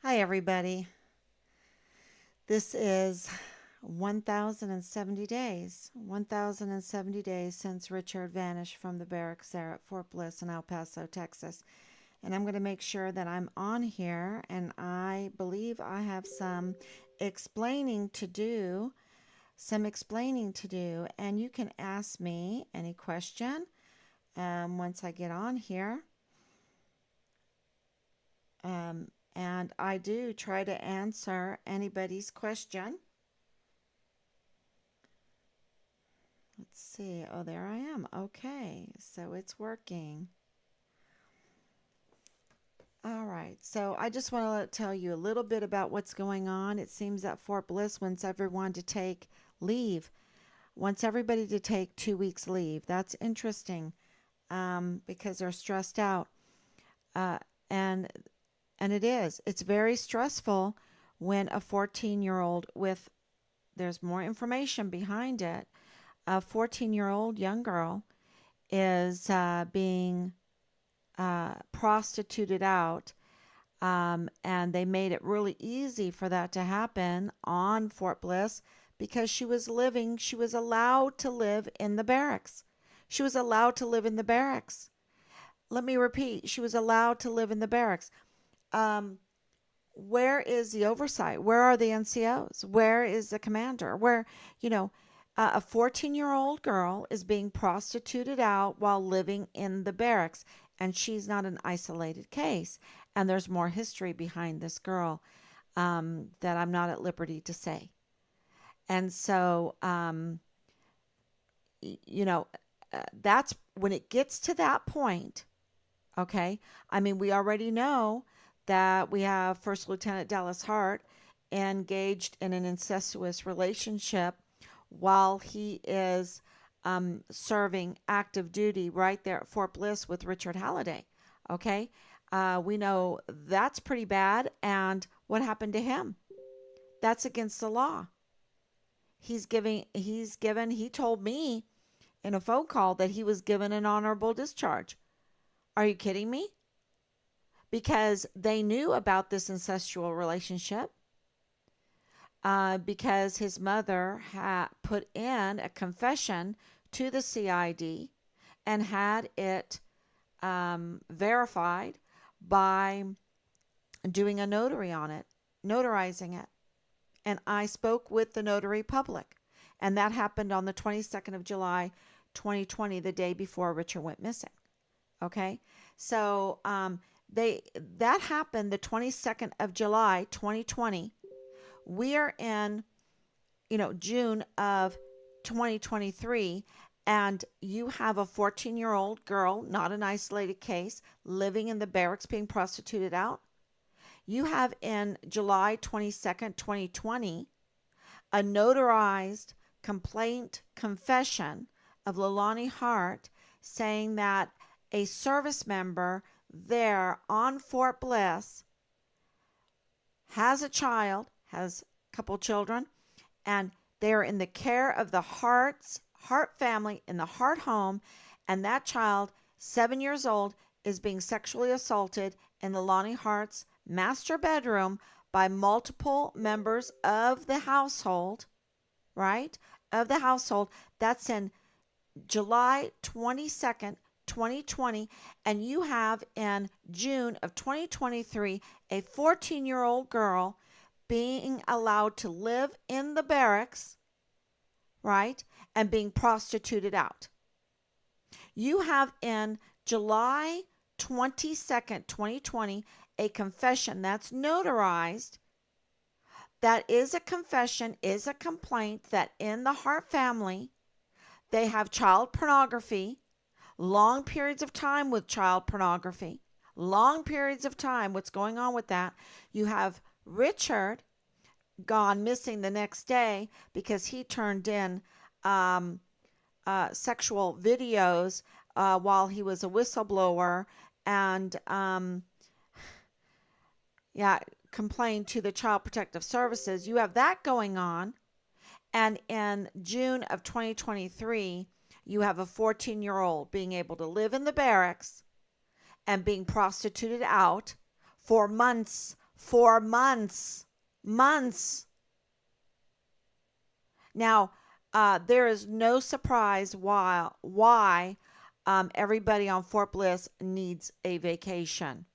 Hi, everybody. This is 1,070 days. 1,070 days since Richard vanished from the barracks there at Fort Bliss in El Paso, Texas. And I'm going to make sure that I'm on here. And I believe I have explaining to do. Some explaining to do. And you can ask me any question once I get on here. And I do try to answer anybody's question. Let's see. Oh, there I am. Okay, so it's working. All right, so I just want to tell you a little bit about what's going on. It seems that Fort Bliss wants everyone to take leave, wants everybody to take 2 weeks leave. That's interesting because they're stressed out. Uh, and and it is. It's very stressful when a 14-year-old with there's more information behind it. A 14-year-old young girl is being prostituted out. And they made it really easy for that to happen on Fort Bliss because she was allowed to live in the barracks. She was allowed to live in the barracks. Let me repeat, she was allowed to live in the barracks. Um, where is the oversight? Where are the NCOs? Where is the commander? You know, a 14-year-old girl is being prostituted out while living in the barracks, and she's not an isolated case. And there's more history behind this girl that I'm not at liberty to say. And so, you know, that's when it gets to that point. Okay. I mean, we already know that we have First Lieutenant Dallas Hart engaged in an incestuous relationship while he is serving active duty right there at Fort Bliss with Richard Halliday. Okay. We know that's pretty bad. And what happened to him? That's against the law. He told me in a phone call that he was given an honorable discharge. Are you kidding me? Because they knew about this incestual relationship because his mother had put in a confession to the CID and had it verified by doing a notary on it, notarizing it. And I spoke with the notary public, and that happened on the 22nd of July, 2020, the day before Richard went missing. Okay, so they that happened the 22nd of July, 2020. We are in, June of 2023, and you have a 14-year-old girl, not an isolated case, living in the barracks being prostituted out. You have in July 22nd, 2020, a notarized complaint confession of Leilani Hart saying that a service member there on Fort Bliss has a child, has a couple children, and they are in the care of the Hart family in the Hart home, and that child, 7 years old, is being sexually assaulted in the Lonnie Hart's master bedroom by multiple members of the household, right? Of the household. That's in July 22nd, 2020. And you have in June of 2023 a 14-year-old girl being allowed to live in the barracks, right? And being prostituted out. You have in July 22nd, 2020, a confession that's notarized. That is a confession, is a complaint that in the Hart family, they have child pornography, long periods of time with child pornography, long periods of time. What's going on with that? You have Richard gone missing the next day because he turned in sexual videos while he was a whistleblower and yeah, complained to the Child Protective Services. You have that going on. And in June of 2023, you have a 14-year-old being able to live in the barracks and being prostituted out for months for months. Months. Now, there is no surprise why everybody on Fort Bliss needs a vacation,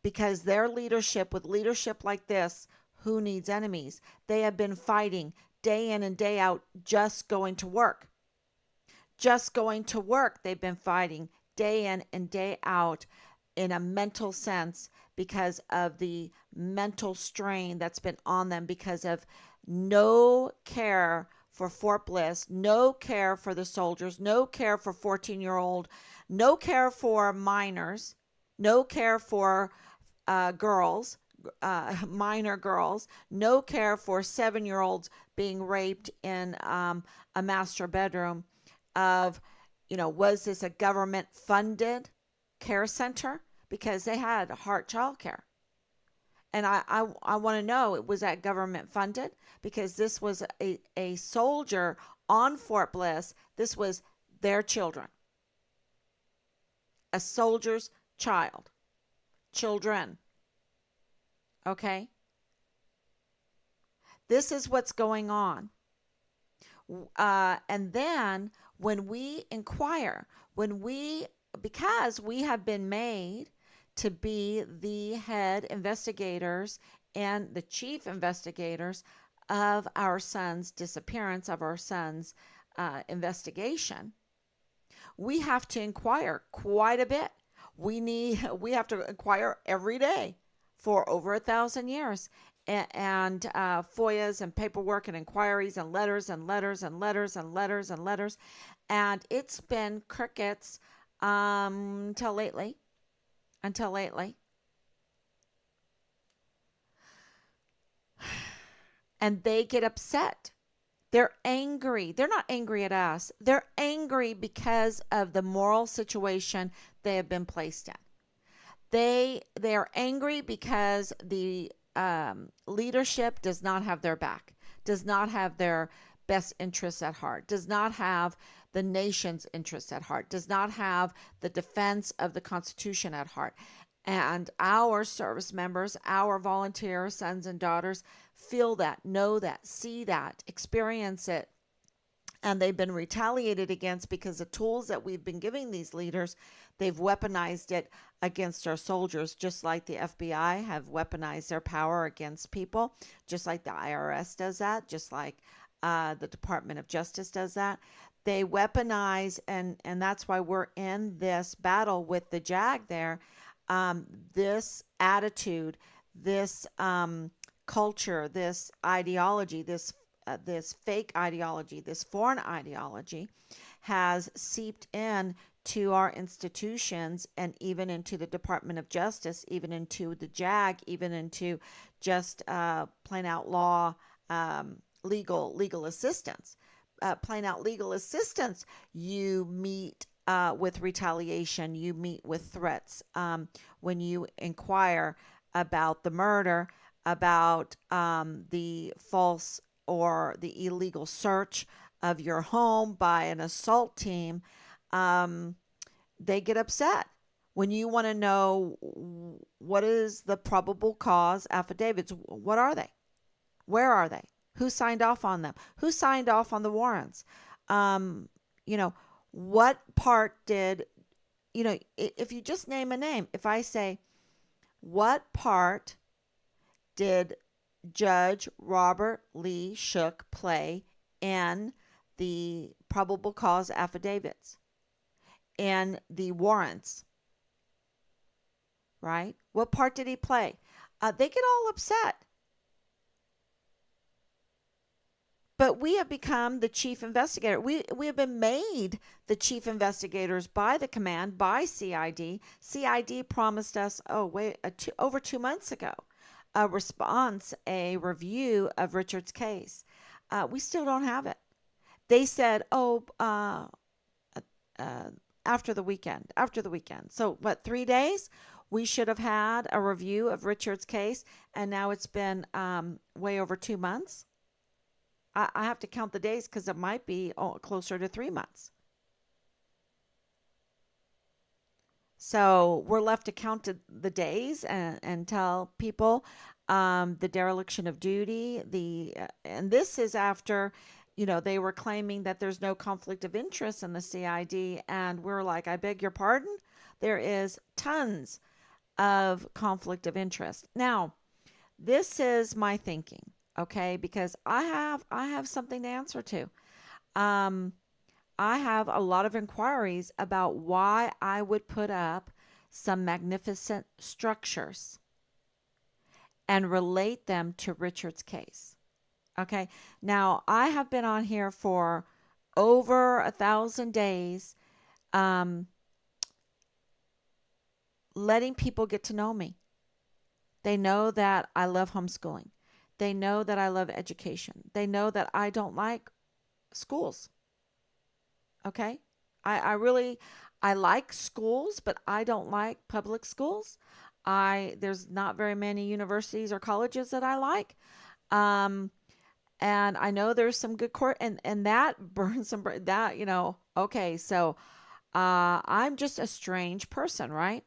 because their leadership, with leadership like this, who needs enemies? They have been fighting day in and day out, just going to work. Just going to work. They've been fighting day in and day out in a mental sense, because of the mental strain that's been on them, because of no care for Fort Bliss, no care for the soldiers, no care for 14-year-old, no care for minors, no care for girls, minor girls, no care for 7-year-olds being raped in a master bedroom of, was this a government funded care center? Because they had heart child care. And I want to know, was that government funded? Because this was a soldier on Fort Bliss. This was their children. A soldier's child. Children. Okay? This is what's going on. And then when we inquire, because we have been made to be the head investigators and the chief investigators of our son's disappearance, of our son's investigation, we have to inquire quite a bit. We have to inquire every day for over 1,000 years, and FOIAs and paperwork and inquiries and letters and letters and letters and letters and letters, and it's been crickets until lately. And they get upset. They're angry. They're not angry at us. They're angry because of the moral situation they have been placed in. They are angry because the leadership does not have their back, does not have their best interests at heart, does not have the nation's interests at heart, does not have the defense of the Constitution at heart. And our service members, our volunteer sons and daughters feel that, know that, see that, experience it. And they've been retaliated against because the tools that we've been giving these leaders, they've weaponized it against our soldiers, just like the FBI have weaponized their power against people, just like the IRS does that, just like the Department of Justice does that. They weaponize, and that's why we're in this battle with the JAG there. This attitude, this culture, this ideology, this fake ideology, this foreign ideology has seeped in to our institutions, and even into the Department of Justice, even into the JAG, even into just plain out law, legal assistance. Plain out legal assistance, you meet with retaliation, you meet with threats when you inquire about the murder, about the false or the illegal search of your home by an assault team. They get upset when you want to know, what is the probable cause affidavits? What are they? Where are they? Who signed off on them? Who signed off on the warrants? What part did, if you just name a name, if I say, what part did Judge Robert Lee Shook play in the probable cause affidavits and the warrants, right? What part did he play? They get all upset. But we have become the chief investigator. We have been made the chief investigators by the command, by CID. CID promised us, over 2 months ago, a response, a review of Richard's case. We still don't have it. They said, after the weekend. So what, 3 days? We should have had a review of Richard's case, and now it's been way over 2 months. I have to count the days, because it might be closer to 3 months. So we're left to count the days and tell people the dereliction of duty. And this is after, they were claiming that there's no conflict of interest in the CID, and we're like, I beg your pardon. There is tons of conflict of interest. Now, this is my thinking, okay? Because I have something to answer to. Um, I have a lot of inquiries about why I would put up some magnificent structures and relate them to Richard's case. Okay. Now, I have been on here for over 1,000 days, um, letting people get to know me. They know that I love homeschooling. They know that I love education. They know that I don't like schools. Okay. I really, I like schools, but I don't like public schools. There's not very many universities or colleges that I like. Um, and I know there's some good court, and that burns some, that, okay. So, I'm just a strange person, right?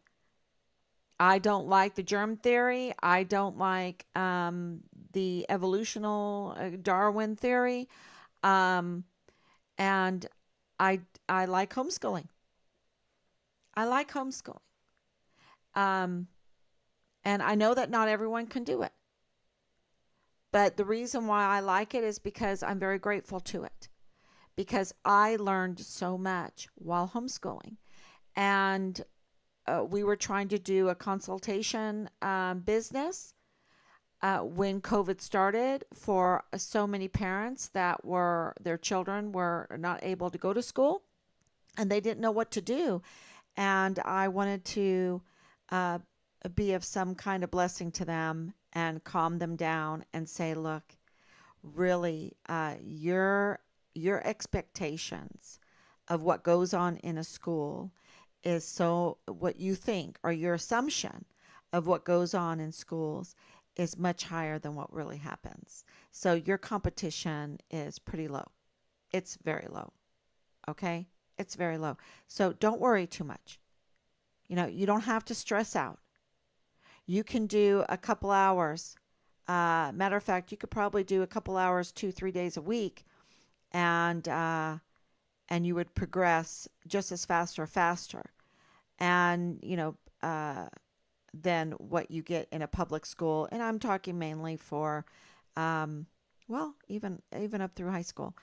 I don't like the germ theory. I don't like, the evolutional Darwin theory. Um, and I like homeschooling. I like homeschooling. Um, and I know that not everyone can do it. But the reason why I like it is because I'm very grateful to it. Because I learned so much while homeschooling. And we were trying to do a consultation business when COVID started for so many parents that their children were not able to go to school and they didn't know what to do. And I wanted to uh, be of some kind of blessing to them and calm them down and say, look, really, your expectations of what goes on in a school is so what you think, or your assumption of what goes on in schools is much higher than what really happens. So your competition is pretty low. It's very low. Okay? It's very low. So don't worry too much. You don't have to stress out. You can do a couple hours. Matter of fact, you could probably do a couple hours 2, 3 days a week, and and you would progress just as fast or faster. And than what you get in a public school. And I'm talking mainly for, um, well, even up through high school.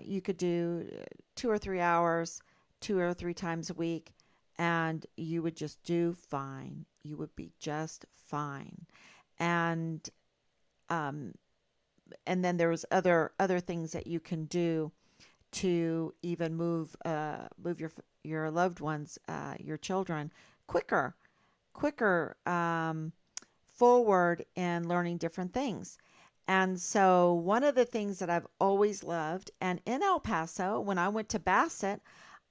You could do 2 or 3 hours, 2 or 3 times a week, and you would just do fine. You would be just fine. And um, and then there was other things that you can do to even move your loved ones, your children, quicker quicker forward in learning different things. And so, one of the things that I've always loved, and in El Paso, when I went to Bassett,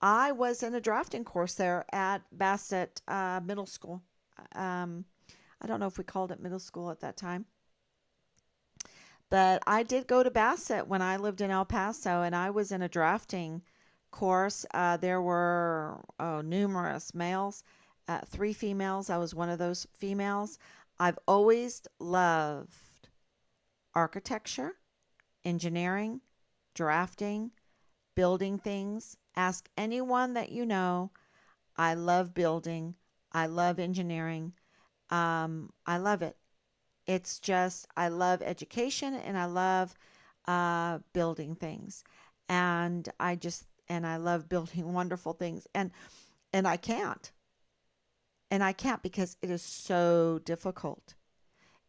I was in a drafting course there at Bassett Middle School. Um, I don't know if we called it middle school at that time, but I did go to Bassett when I lived in El Paso, and I was in a drafting course. There were numerous males, three females. I was one of those females. I've always loved architecture, engineering, drafting, building things. Ask anyone that you know. I love building. I love engineering. I love it. It's just, I love education and I love building things. And I love building wonderful things. And I can't. And I can't because it is so difficult.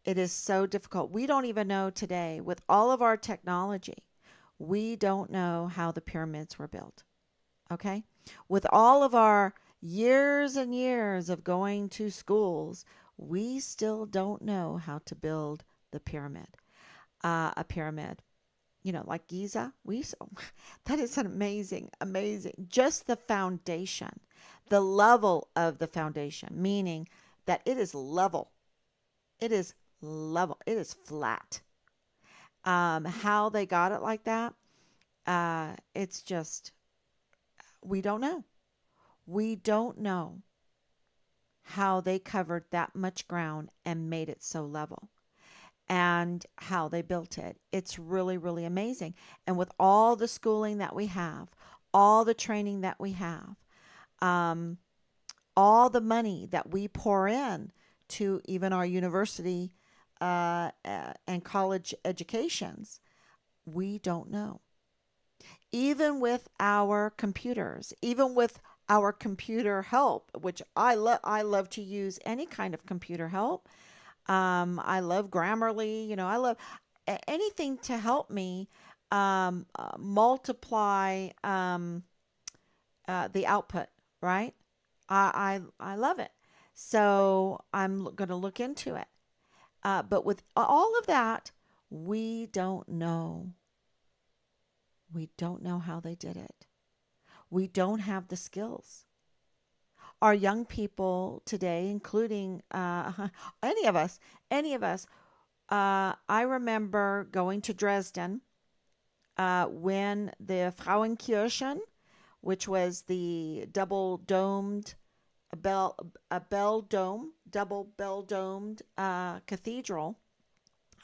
It is so difficult. We don't even know today, with all of our technology, we don't know how the pyramids were built. Okay? With all of our years and years of going to schools, we still don't know how to build the pyramid. A pyramid, like Giza. That is an amazing. Just the foundation, the level of the foundation, meaning that it is level. It is level. It is flat. How they got it like that, it's just we don't know. We don't know. how they covered that much ground and made it so level, and how they built it. It's really, really amazing. And with all the schooling that we have, all the training that we have, um, all the money that we pour in to even our university and college educations, we don't know. Even with our computers, even with our computer help, which I love to use any kind of computer help. I love Grammarly. I love anything to help me multiply the output. Right? I love it. So I'm going to look into it. But with all of that, we don't know. We don't know how they did it. We don't have the skills. Our young people today, including any of us, any of us, I remember going to Dresden when the Frauenkirchen, which was the double domed, a bell dome, double bell domed cathedral,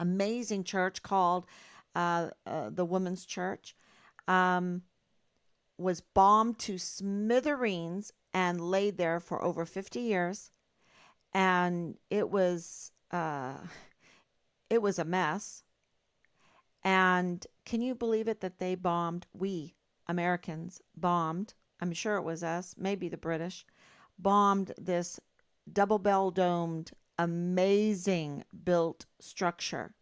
amazing church called the Women's Church, um, was bombed to smithereens and laid there for over 50 years. And it was a mess. And can you believe it that they bombed? We Americans bombed. I'm sure it was us, maybe the British, bombed this double bell domed, amazing built structure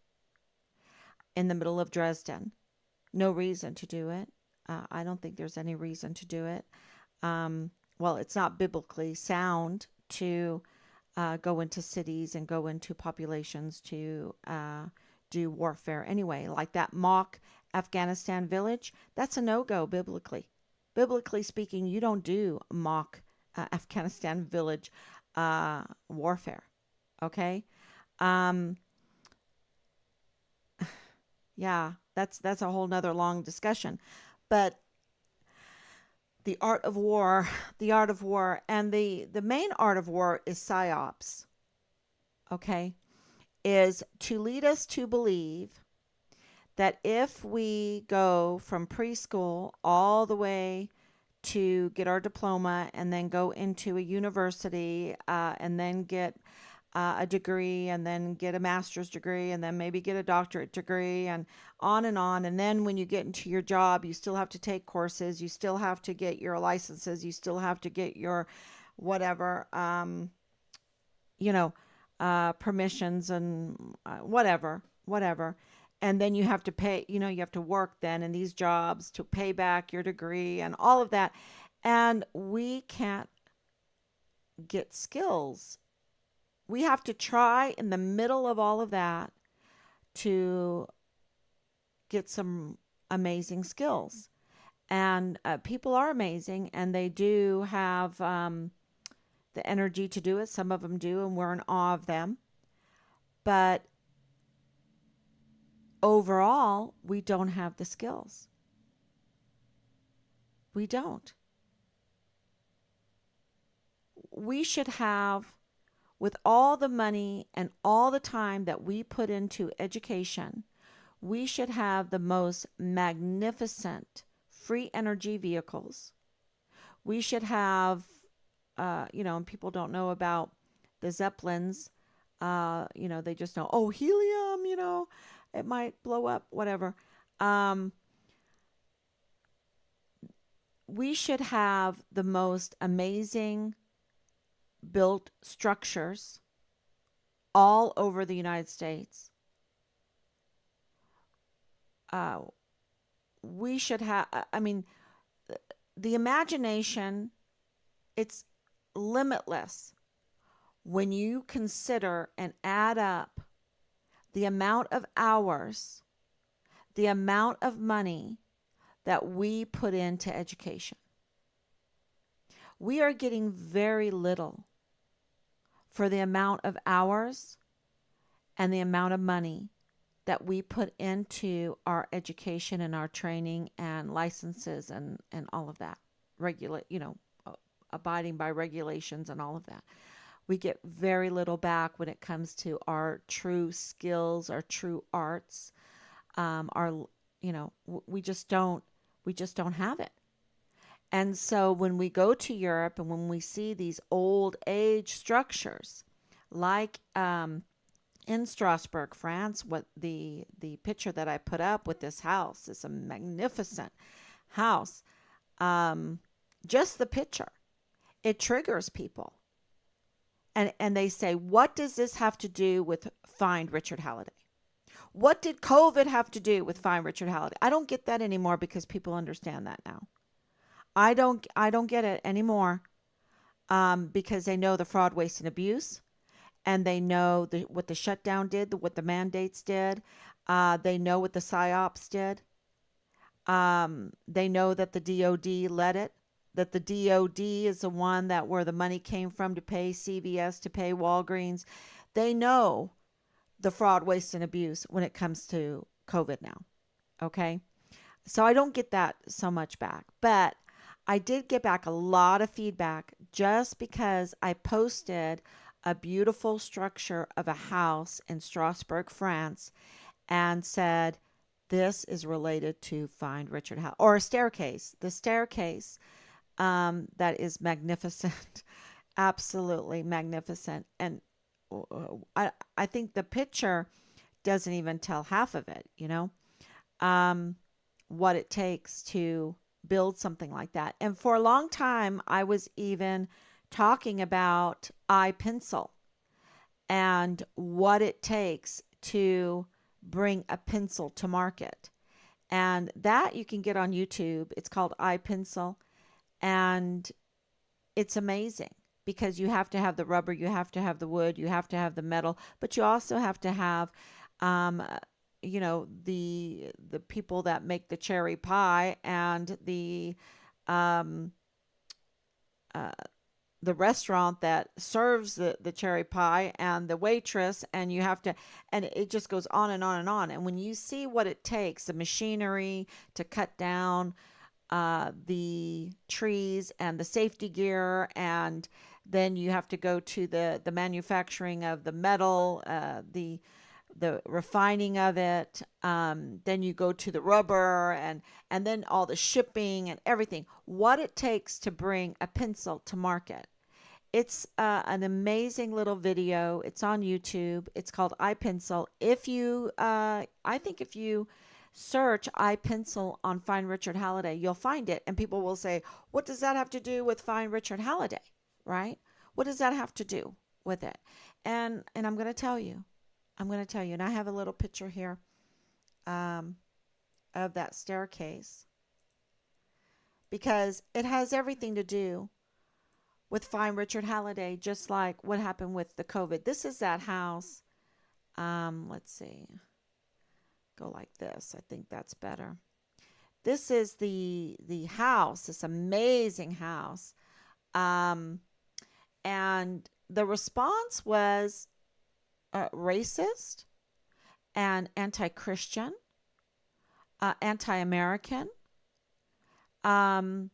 in the middle of Dresden. No reason to do it. I don't think there's any reason to do it. Well, it's not biblically sound to go into cities and go into populations to do warfare anyway. Like that mock Afghanistan village, that's a no go biblically. Biblically speaking, you don't do mock Afghanistan village warfare. Okay? Um, yeah, that's a whole nother long discussion. But the art of war, the art of war, and the main art of war is psyops. Okay, is to lead us to believe that if we go from preschool all the way to get our diploma and then go into a university and then get a degree and then get a master's degree and then maybe get a doctorate degree and on and on. And then when you get into your job, you still have to take courses, you still have to get your licenses, you still have to get your whatever, you know, permissions and whatever. And then you have to pay, you have to work then in these jobs to pay back your degree and all of that. And we can't get skills. We have to try in the middle of all of that to get some amazing skills. And people are amazing and they do have the energy to do it. Some of them do, and we're in awe of them. But overall, we don't have the skills. We don't. We should have, with all the money and all the time that we put into education, we should have the most magnificent free energy vehicles. We should have, and people don't know about the Zeppelins. They just know, oh, helium, it might blow up, whatever. Um, we should have the most amazing built structures all over the United States. Uh, we should have, I mean, the imagination, it's limitless when you consider and add up the amount of hours, the amount of money that we put into education. We are getting very little for the amount of hours and the amount of money that we put into our education and our training and licenses and all of that. Regulate, abiding by regulations and all of that. We get very little back when it comes to our true skills, our true arts, our, we just don't have it. And so when we go to Europe and when we see these old age structures, like in Strasbourg, France, what the picture that I put up with this house is a magnificent house. Um, just the picture, it triggers people, and they say, "What does this have to do with Find Richard Halliday? What did COVID have to do with Find Richard Halliday?" I don't get that anymore because people understand that now. I don't get it anymore, because they know the fraud, waste, and abuse, and they know what the shutdown did, what the mandates did. They know what the psyops did. They know that the DOD led it, that the DOD is the one that where the money came from to pay CVS, to pay Walgreens. They know the fraud, waste, and abuse when it comes to COVID now. Okay. So I don't get that so much back, but I did get back a lot of feedback just because I posted a beautiful structure of a house in Strasbourg, France, and said, this is related to Find Richard House, or a staircase. The staircase, that is magnificent, absolutely magnificent. And I think the picture doesn't even tell half of it, um, what it takes to build something like that. And for a long time, I was even talking about iPencil and what it takes to bring a pencil to market. And that you can get on YouTube. It's called iPencil, and it's amazing because you have to have the rubber, you have to have the wood, you have to have the metal, but you also have to have, um, the people that make the cherry pie, and um, uh, the restaurant that serves the cherry pie, and the waitress, and you have to, and it just goes on and on and on. And when you see what it takes, the machinery to cut down the trees, and the safety gear, and then you have to go to the manufacturing of the metal, the refining of it. Then you go to the rubber, and then all the shipping and everything. What it takes to bring a pencil to market. It's an amazing little video. It's on YouTube. It's called iPencil. I think if you search iPencil on Find Richard Halliday, you'll find it. And people will say, what does that have to do with Find Richard Halliday? Right? What does that have to do with it? And I'm going to tell you. I'm going to tell you. And I have a little picture here, um, of that staircase, because it has everything to do with Find Richard Halliday, just like what happened with the COVID. This is that house. Let's see. Go like this. I think that's better. This is the house, this amazing house. Um, and the response was racist and anti-Christian, anti-American. Um,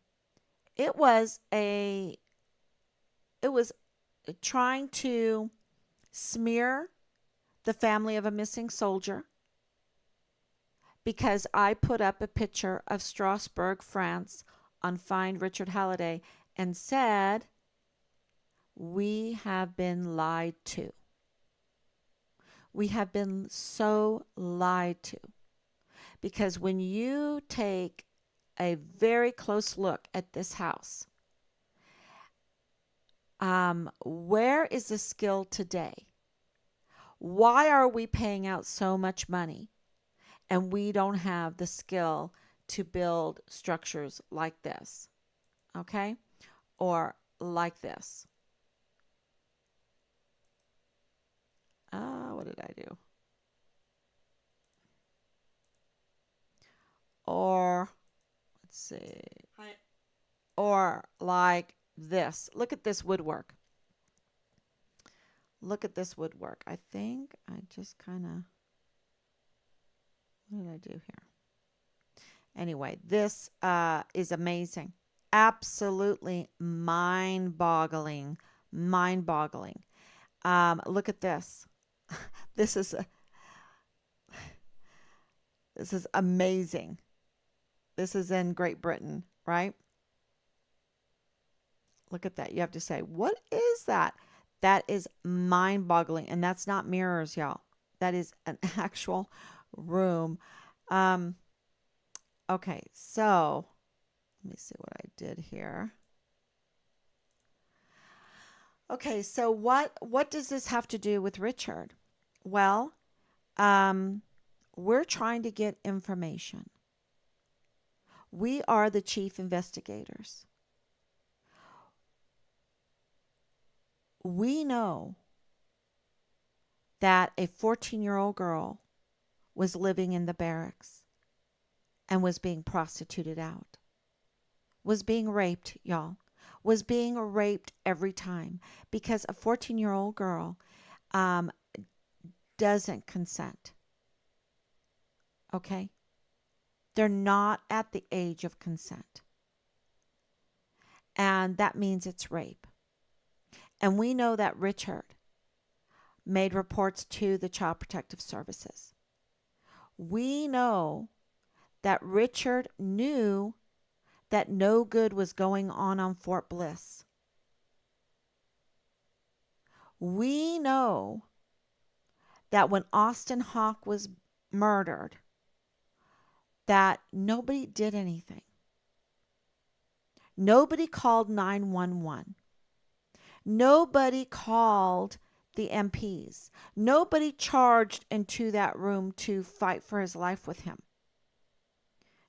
it was a it was trying to smear the family of a missing soldier, because I put up a picture of Strasbourg, France on Find Richard Halliday and said, we have been lied to. We have been so lied to. Because when you take a very close look at this house, where is the skill today? Why are we paying out so much money and we don't have the skill to build structures like this? Okay? Or like this. What did I do? Or, let's see. Or like this. Look at this woodwork. Look at this woodwork. I think I just kind of, what did I do here? Anyway, this is amazing. Absolutely mind-boggling. Mind-boggling. Look at this. This is this is amazing. This is in Great Britain, right? Look at that. You have to say, what is that? That is mind-boggling, and that's not mirrors, y'all. That is an actual room. Um, okay, so let me see what I did here. Okay, so what does this have to do with Richard? Well, um, we're trying to get information. We are the chief investigators. We know that a 14-year-old girl was living in the barracks and was being prostituted out, was being raped, y'all, was being raped every time because a 14-year-old girl um, doesn't consent. Okay? They're not at the age of consent. And that means it's rape. And we know that Richard made reports to the Child Protective Services. We know that Richard knew that no good was going on Fort Bliss. We know that when Austin Hawk was murdered, that nobody did anything. Nobody called 911. Nobody called the MPs. Nobody charged into that room to fight for his life with him.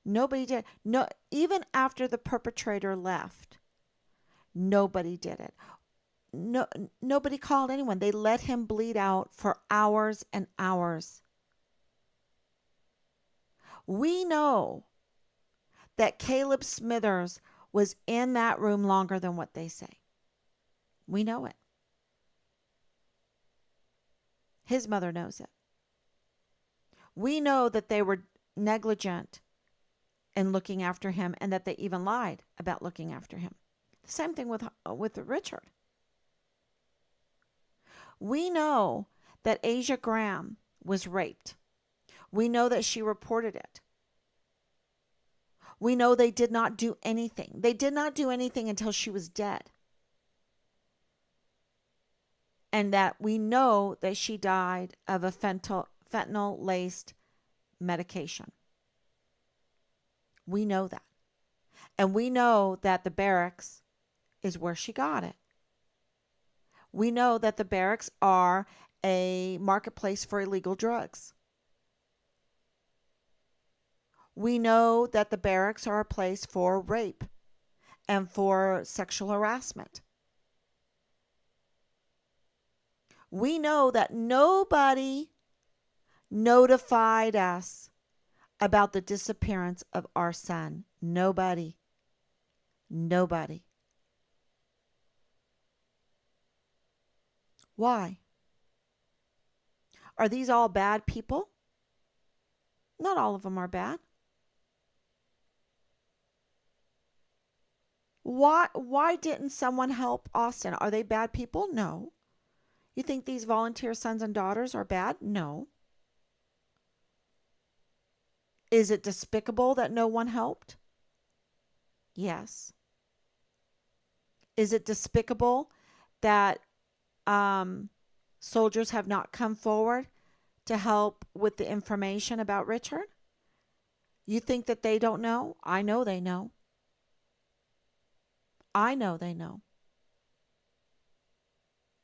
Nobody did. No, even after the perpetrator left, nobody did it. No, nobody called anyone. They let him bleed out for hours and hours. We know that Caleb Smithers was in that room longer than what they say. We know it. His mother knows it. We know that they were negligent in looking after him and that they even lied about looking after him. The same thing with Richard. We know that Asia Graham was raped. We know that she reported it. We know they did not do anything. They did not do anything until she was dead. And that we know that she died of a fentanyl-laced medication. We know that. And we know that the barracks is where she got it. We know that the barracks are a marketplace for illegal drugs. We know that the barracks are a place for rape and for sexual harassment. We know that nobody notified us about the disappearance of our son. Nobody. Nobody. Why? Are these all bad people? Not all of them are bad. Why didn't someone help Austin? Are they bad people? No. You think these volunteer sons and daughters are bad? No. Is it despicable that no one helped? Yes. Is it despicable that soldiers have not come forward to help with the information about Richard? You think that they don't know? I know they know. I know they know.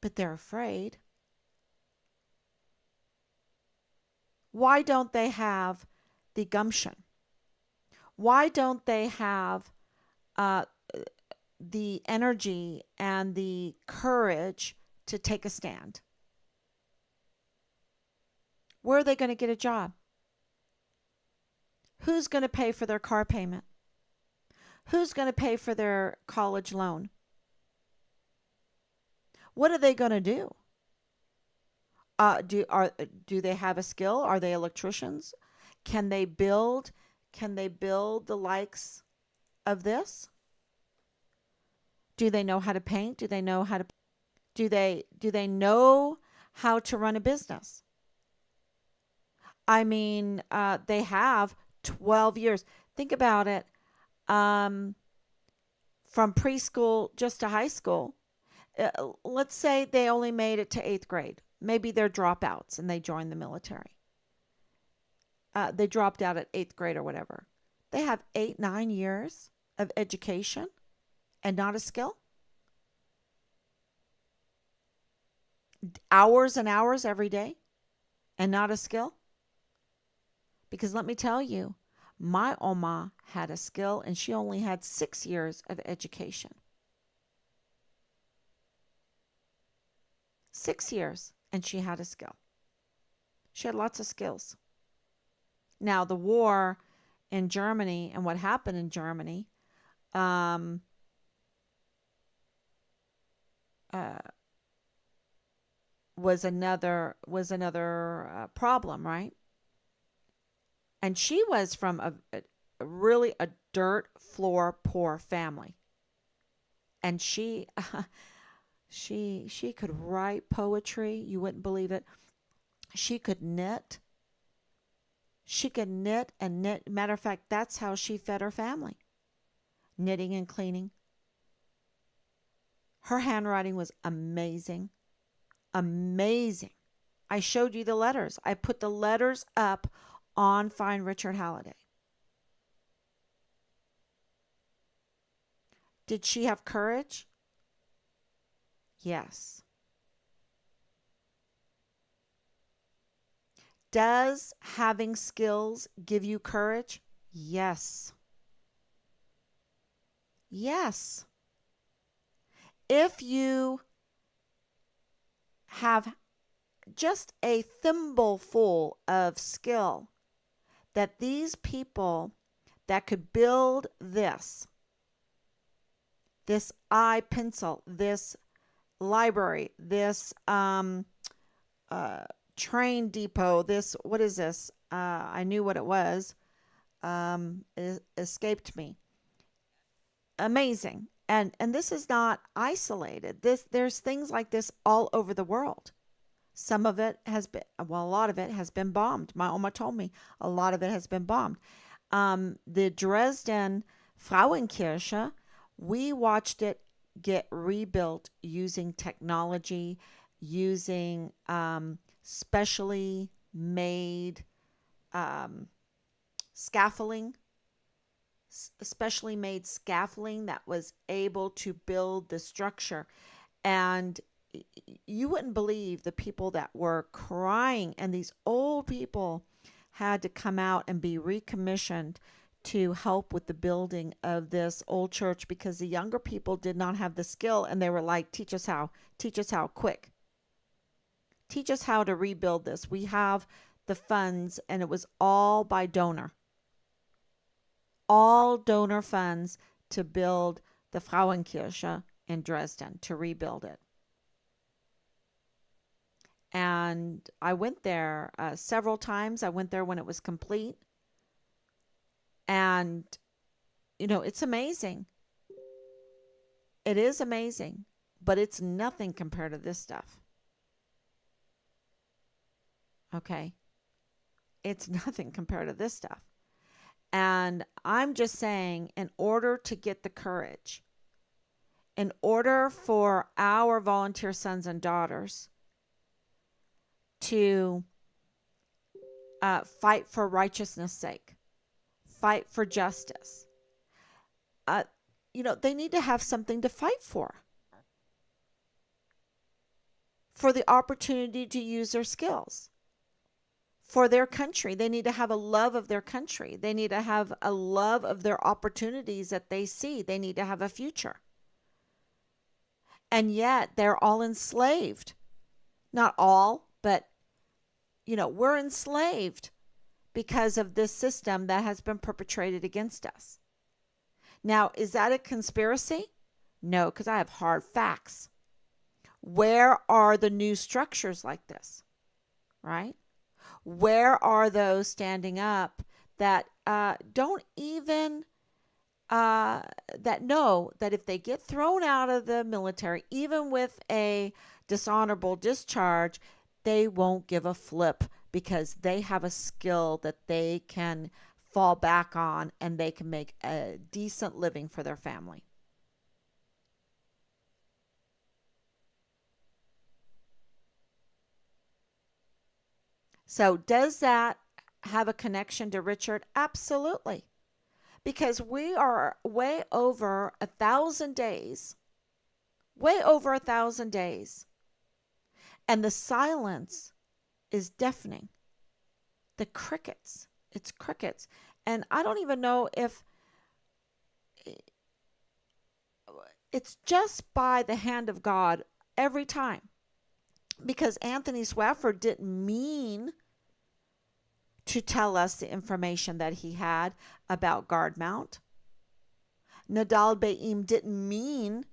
But they're afraid. Why don't they have the gumption? Why don't they have uh, the energy and the courage to take a stand? Where are they going to get a job? Who's going to pay for their car payment? Who's going to pay for their college loan? What are they going to do? Do they have a skill? Are they electricians? Can they build? Can they build the likes of this? Do they know how to paint? Do they know how to? Do they know how to run a business? I mean, they have 12 years. Think about it. Um, from preschool just to high school. Let's say they only made it to eighth grade. Maybe they're dropouts and they joined the military. They dropped out at eighth grade or whatever. They have 8, 9 years of education and not a skill. Hours and hours every day and not a skill. Because let me tell you, my Oma had a skill and she only had 6 years of education. 6 years and she had a skill. She had lots of skills. Now, the war in Germany and what happened in Germany um, uh, was another problem, right? And she was from a really a dirt floor poor family, and she could write poetry. You wouldn't believe it. She could knit. She could knit and knit. Matter of fact, that's how she fed her family, knitting and cleaning. Her handwriting was amazing. Amazing. I showed you the letters. I put the letters up on Find Richard Halliday. Did she have courage? Yes. Does having skills give you courage? Yes. Yes. If you have just a thimbleful of skill that these people that could build this eye pencil, this library, this uh, train depot, this, what is this? I knew what it was. It escaped me. Amazing. And this is not isolated. There's things like this all over the world. Some of it has been, well, a lot of it has been bombed. My Oma told me a lot of it has been bombed. The Dresden Frauenkirche, we watched it get rebuilt using technology, using specially made um, scaffolding, specially made scaffolding that was able to build the structure. And you wouldn't believe the people that were crying, and these old people had to come out and be recommissioned to help with the building of this old church because the younger people did not have the skill, and they were like, teach us how quick, teach us how to rebuild this. We have the funds, and it was all donor funds to build the Frauenkirche in Dresden, to rebuild it. And I went there several times. I went there when it was complete. And, it's amazing. It is amazing, but it's nothing compared to this stuff. Okay? It's nothing compared to this stuff. And I'm just saying, in order to get the courage, in order for our volunteer sons and daughters to fight for righteousness' sake, fight for justice, uh, they need to have something to fight for the opportunity to use their skills for their country. They need to have a love of their country. They need to have a love of their opportunities that they see. They need to have a future. And yet they're all enslaved. Not all, but, we're enslaved because of this system that has been perpetrated against us. Now, is that a conspiracy? No, because I have hard facts. Where are the new structures like this? Right? Where are those standing up that don't even uh, that know that if they get thrown out of the military, even with a dishonorable discharge, they won't give a flip because they have a skill that they can fall back on and they can make a decent living for their family. So, does that have a connection to Richard? Absolutely. Because we are way over 1,000 days, way over 1,000 days, and the silence is deafening. The crickets, it's crickets. And I don't even know if it's just by the hand of God every time. Because Anthony Swafford didn't mean to tell us the information that he had about guard mount. Nadal Baim didn't mean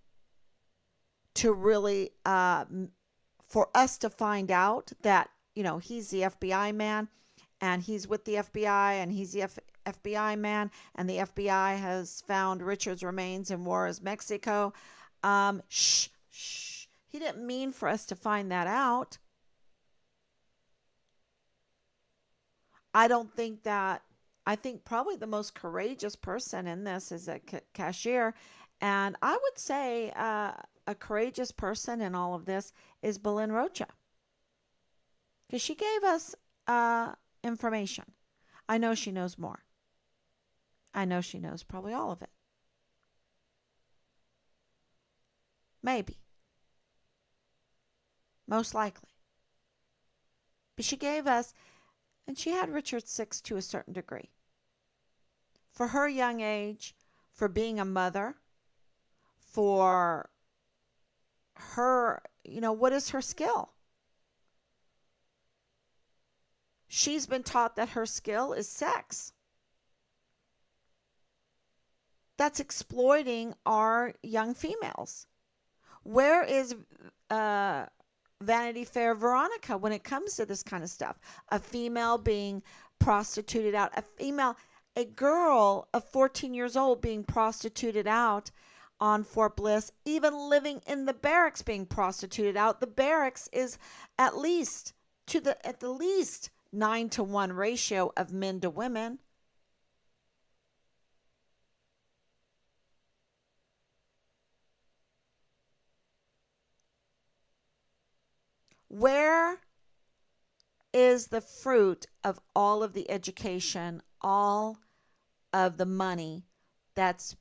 to really for us to find out that he's the FBI man and he's with the FBI and he's the FBI man and the FBI has found Richard's remains in Juarez, Mexico. Shh. He didn't mean for us to find that out. I don't think that. I think probably the most courageous person in this is a cashier. And I would say a courageous person in all of this is Belen Rocha because she gave us information. I know she knows more. I know she knows probably all of it. Maybe. Most likely. But she gave us, and she had Richard Six to a certain degree. For her young age, for being a mother, for her, what is her skill? She's been taught that her skill is sex. That's exploiting our young females. Where is Vanity Fair Veronica when it comes to this kind of stuff? A female being prostituted out, a girl of 14 years old being prostituted out on Fort Bliss, even living in the barracks being prostituted out. The barracks is at the least 9-to-1 ratio of men to women. Where is the fruit of all of the education, all of the money that's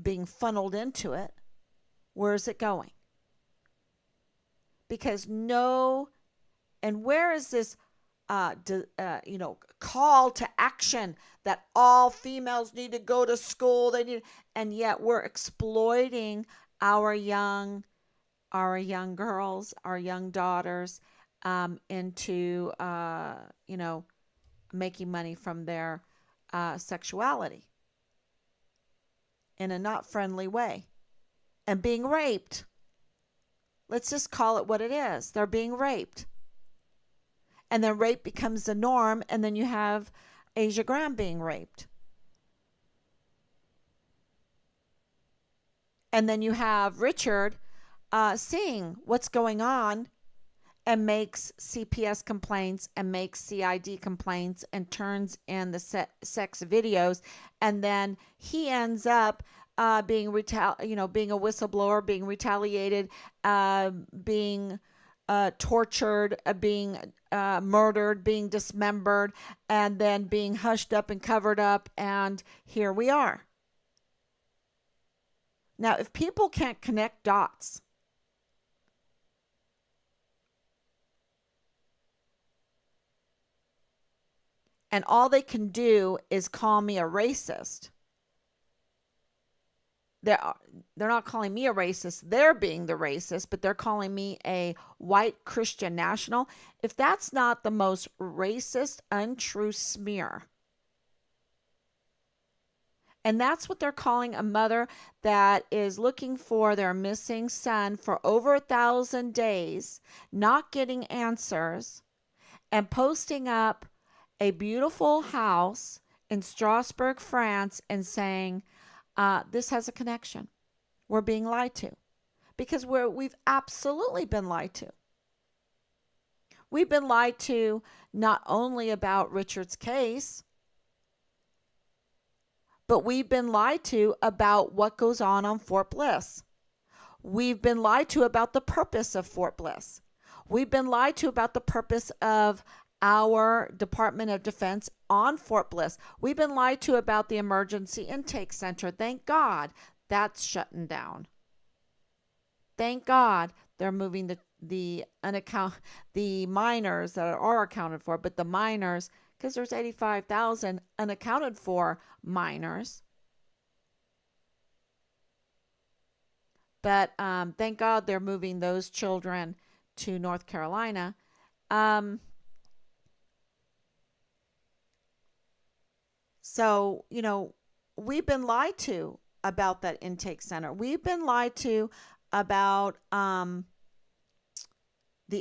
being funneled into it? Where is it going? Because and where is this call to action that all females need to go to school, and yet we're exploiting our young girls, our young daughters, into making money from their sexuality in a not friendly way and being raped. Let's just call it what it is. They're being raped. And then rape becomes the norm, and then you have Asia Graham being raped. And then you have Richard seeing what's going on and makes CPS complaints and makes CID complaints and turns in the sex videos, and then he ends up being a whistleblower, being retaliated, being tortured, being murdered, being dismembered, and then being hushed up and covered up, and here we are. Now, if people can't connect dots, and all they can do is call me a racist, they're not calling me a racist. They're being the racist, but they're calling me a white Christian national. If that's not the most racist, untrue smear, and that's what they're calling a mother that is looking for their missing son for over 1,000 days, not getting answers, and posting up a beautiful house in Strasbourg, France, and saying, This has a connection. We're being lied to because we've absolutely been lied to. We've been lied to not only about Richard's case, but we've been lied to about what goes on Fort Bliss. We've been lied to about the purpose of Fort Bliss. We've been lied to about the purpose of our Department of Defense on Fort Bliss. We've been lied to about the emergency intake center. Thank God that's shutting down. Thank God they're moving the minors that are accounted for, but the minors, because there's 85,000 unaccounted for minors. But thank God they're moving those children to North Carolina. Um, so, we've been lied to about that intake center. We've been lied to about the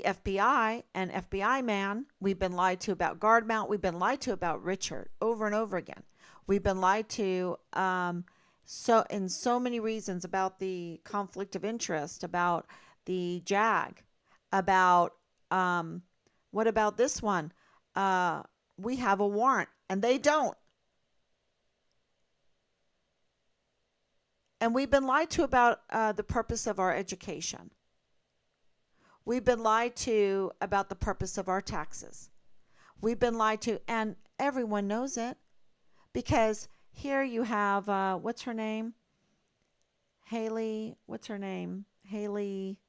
FBI and FBI man. We've been lied to about guard mount. We've been lied to about Richard over and over again. We've been lied to so in so many reasons about the conflict of interest, about the JAG, about what about this one? We have a warrant and they don't. And we've been lied to about the purpose of our education. We've been lied to about the purpose of our taxes. We've been lied to, and everyone knows it because here you have, what's her name? Haley, what's her name? Haley,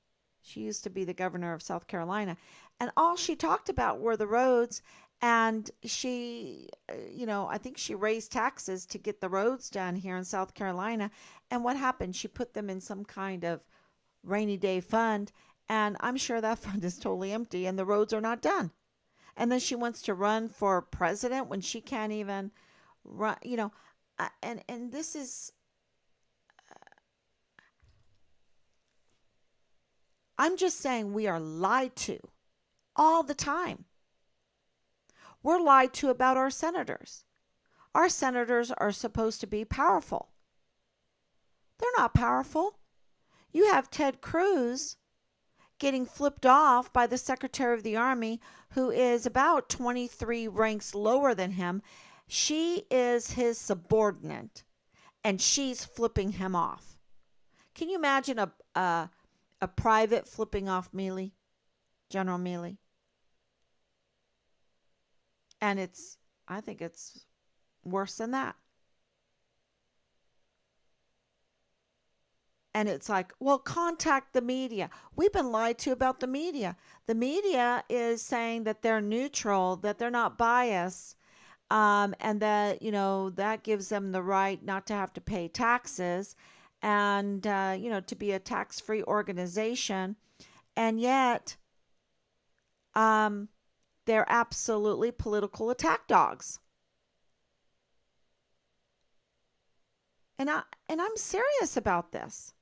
she used to be the governor of South Carolina. And all she talked about were the roads. And she, I think she raised taxes to get the roads done here in South Carolina. And what happened? She put them in some kind of rainy day fund. And I'm sure that fund is totally empty and the roads are not done. And then she wants to run for president when she can't even run, and this is, I'm just saying we are lied to all the time. We're lied to about our senators. Our senators are supposed to be powerful. They're not powerful. You have Ted Cruz getting flipped off by the Secretary of the Army, who is about 23 ranks lower than him. She is his subordinate, and she's flipping him off. Can you imagine a private flipping off Milley, General Milley? And I think it's worse than that. And it's like, well, contact the media. We've been lied to about the media. The media is saying that they're neutral, that they're not biased, and that, that gives them the right not to have to pay taxes and, to be a tax-free organization. And yet, they're absolutely political attack dogs. And I'm serious about this.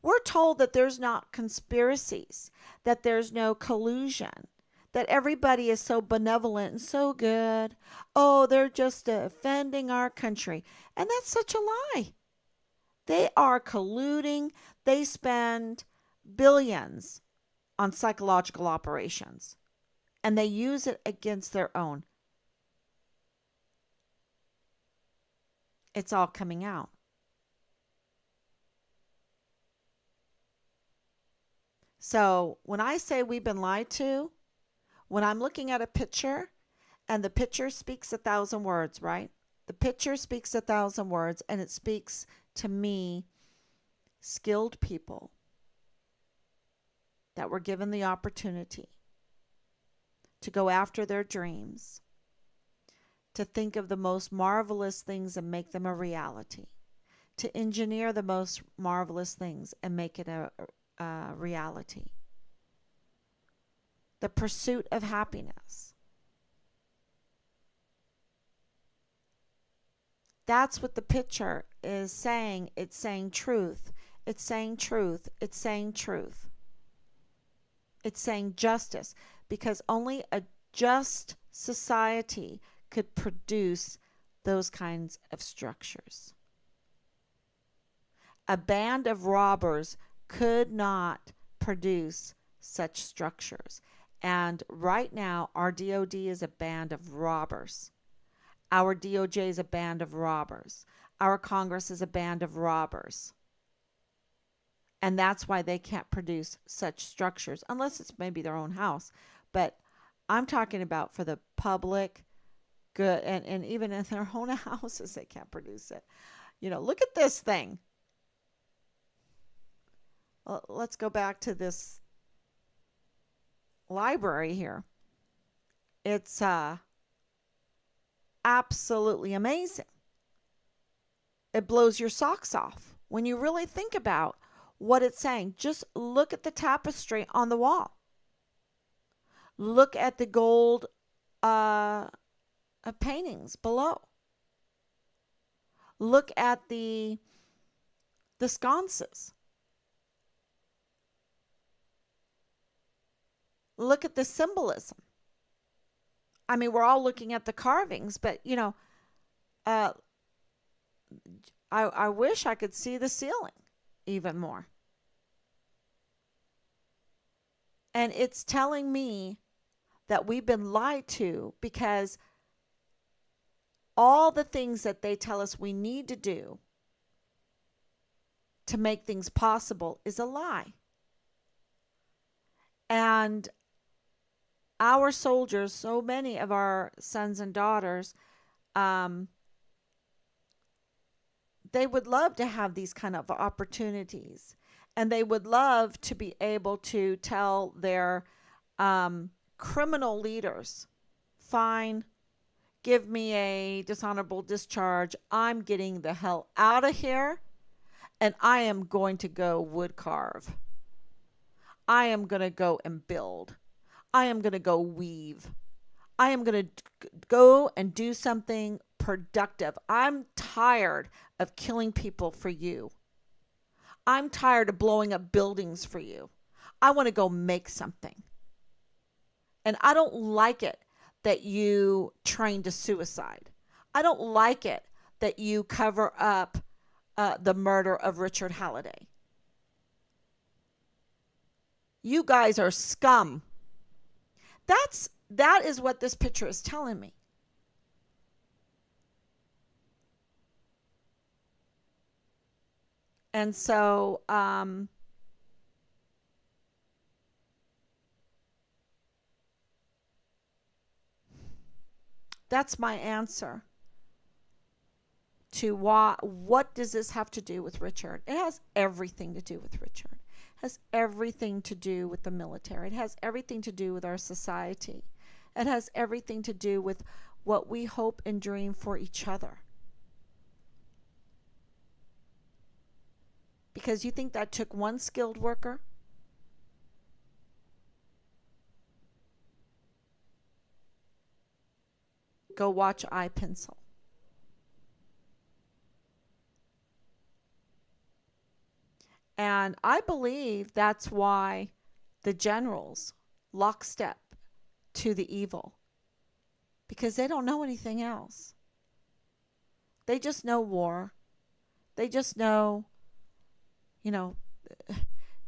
We're told that there's not conspiracies, that there's no collusion, that everybody is so benevolent and so good. Oh, they're just defending our country. And that's such a lie. They are colluding. They spend billions on psychological operations, and they use it against their own. It's all coming out. So when I say we've been lied to, when I'm looking at a picture and the picture speaks 1,000 words, right? The picture speaks 1,000 words and it speaks to me, skilled people that were given the opportunity to go after their dreams, to think of the most marvelous things and make them a reality, to engineer the most marvelous things and make it a reality. The pursuit of happiness. That's what the picture is saying. It's saying truth. It's saying truth. It's saying truth. It's saying justice, because only a just society could produce those kinds of structures. A band of robbers could not produce such structures. And right now, our DOD is a band of robbers. Our DOJ is a band of robbers. Our Congress is a band of robbers. And that's why they can't produce such structures, unless it's maybe their own house. But I'm talking about for the public good, and even in their own houses, they can't produce it. Look at this thing. Well, let's go back to this library here. It's absolutely amazing. It blows your socks off when you really think about what it's saying. Just look at the tapestry on the wall. Look at the gold paintings below. Look at the sconces. Look at the symbolism. I mean, we're all looking at the carvings, but I wish I could see the ceiling even more. And it's telling me that we've been lied to, because all the things that they tell us we need to do to make things possible is a lie. And our soldiers, so many of our sons and daughters, they would love to have these kind of opportunities. And they would love to be able to tell their criminal leaders, fine, give me a dishonorable discharge. I'm getting the hell out of here, and I am going to go wood carve. I am going to go and build. I am going to go weave. I am going to go and do something productive. I'm tired of killing people for you. I'm tired of blowing up buildings for you. I want to go make something. And I don't like it that you trained to suicide. I don't like it that you cover up the murder of Richard Halliday. You guys are scum. That is what this picture is telling me. And so that's my answer to what does this have to do with Richard? It has everything to do with Richard. It has everything to do with the military. It has everything to do with our society. It has everything to do with what we hope and dream for each other. Because you think that took one skilled worker? Go watch iPencil. And I believe that's why the generals lockstep to the evil, because they don't know anything else. They just know war. They just know,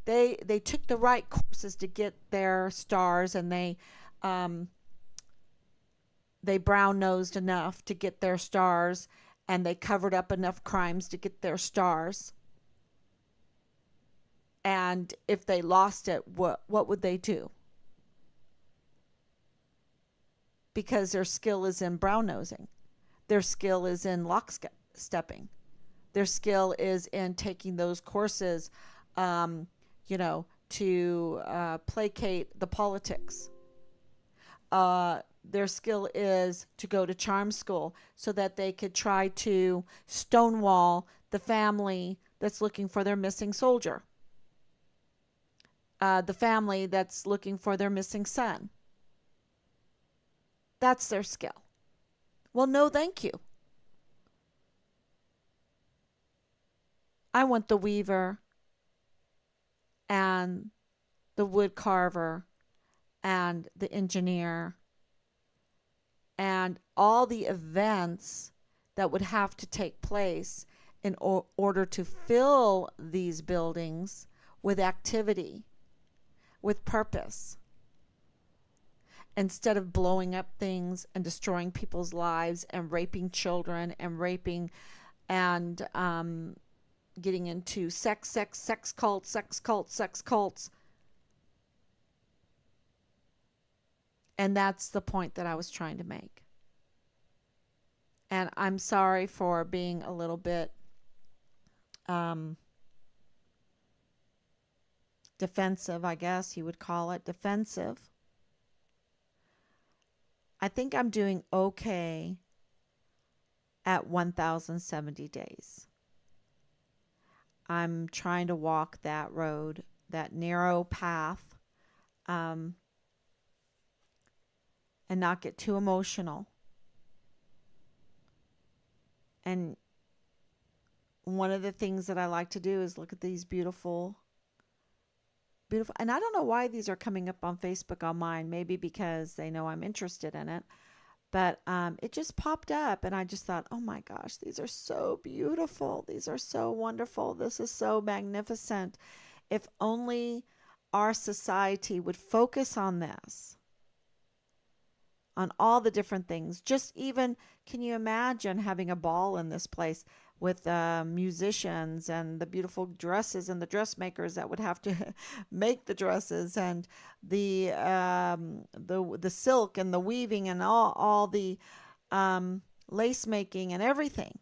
they took the right courses to get their stars, and they brown-nosed enough to get their stars, and they covered up enough crimes to get their stars. And if they lost it, what would they do? Because their skill is in brown nosing. Their skill is in lockstepping. Their skill is in taking those courses, to placate the politics. Their skill is to go to charm school so that they could try to stonewall the family that's looking for their missing soldier. The family that's looking for their missing son. That's their skill. Well, no, thank you. I want the weaver and the wood carver and the engineer and all the events that would have to take place in order to fill these buildings with activity, with purpose, instead of blowing up things and destroying people's lives and raping children and raping and getting into sex cults. And that's the point that I was trying to make. And I'm sorry for being a little bit um, defensive, I guess you would call it defensive. I think I'm doing okay at 1,070 days. I'm trying to walk that road, that narrow path, um, and not get too emotional. And one of the things that I like to do is look at these beautiful, beautiful, and I don't know why these are coming up on Facebook on mine, maybe because they know I'm interested in it. But it just popped up, and I just thought, oh my gosh, these are so beautiful. These are so wonderful. This is so magnificent. If only our society would focus on this, on all the different things. Just even, can you imagine having a ball in this place with musicians and the beautiful dresses and the dressmakers that would have to make the dresses and the silk and the weaving and all the lace making and everything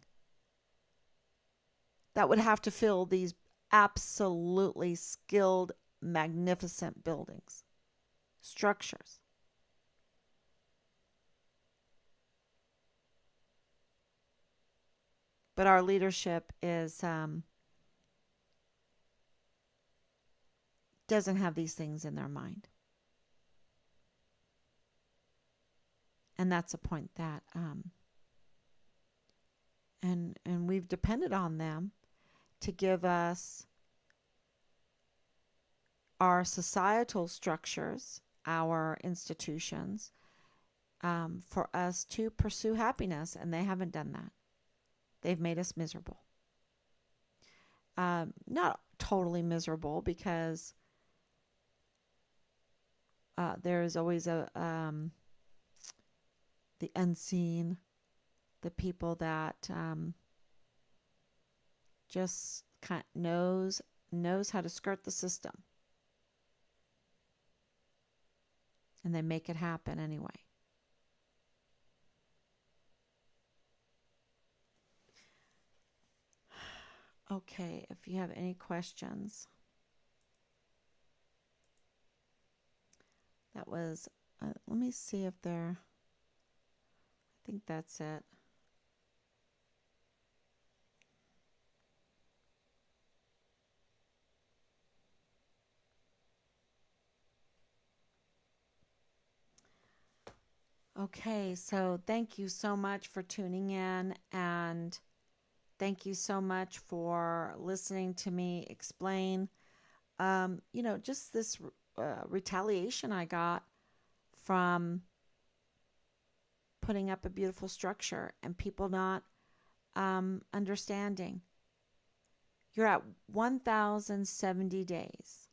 that would have to fill these absolutely skilled, magnificent buildings, structures. But our leadership is doesn't have these things in their mind, and that's a point that and we've depended on them to give us our societal structures, our institutions, for us to pursue happiness, and they haven't done that. They've made us miserable. Not totally miserable, because there is always the unseen, the people that just kind of knows how to skirt the system, and they make it happen anyway. Okay, if you have any questions. That was, let me see if there, I think that's it. Okay, so thank you so much for tuning in, and thank you so much for listening to me explain, just this retaliation I got from putting up a beautiful structure and people not understanding. You're at 1,070 days.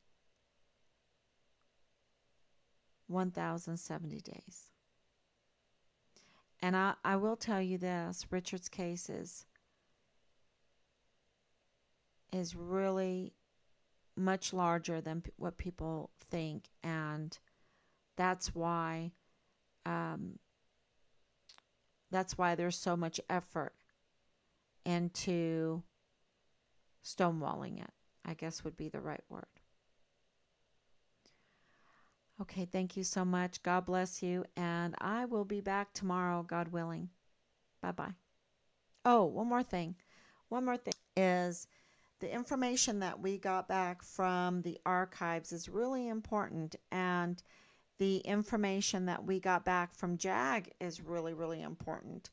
1,070 days. And I will tell you this, Richard's case is really much larger than what people think, and that's why there's so much effort into stonewalling it, I guess would be the right word. Okay, thank you so much. God bless you, and I will be back tomorrow, God willing. Bye-bye. Oh, one more thing. One more thing is the information that we got back from the archives is really important, and the information that we got back from JAG is really, really important.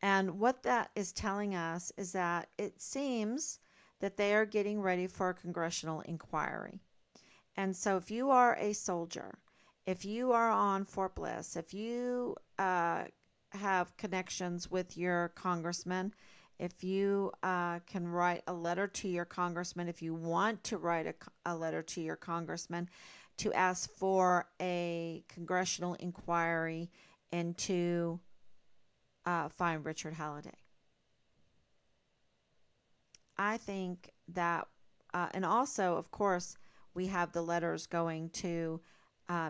And what that is telling us is that it seems that they are getting ready for a congressional inquiry. And so if you are a soldier, if you are on Fort Bliss, if you have connections with your congressman, If you can write a letter to your congressman, if you want to write a letter to your congressman to ask for a congressional inquiry into find Richard Halliday. I think that, and also, of course, we have the letters going to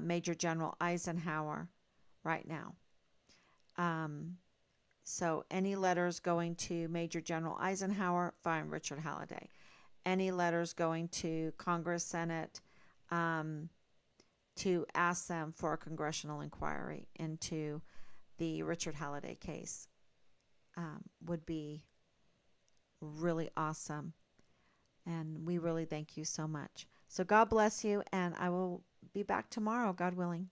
Major General Eisenhower right now. Um, so any letters going to Major General Eisenhower, find Richard Halliday. Any letters going to Congress, Senate, um, to ask them for a congressional inquiry into the Richard Halliday case would be really awesome. And we really thank you so much. So God bless you, and I will be back tomorrow, God willing.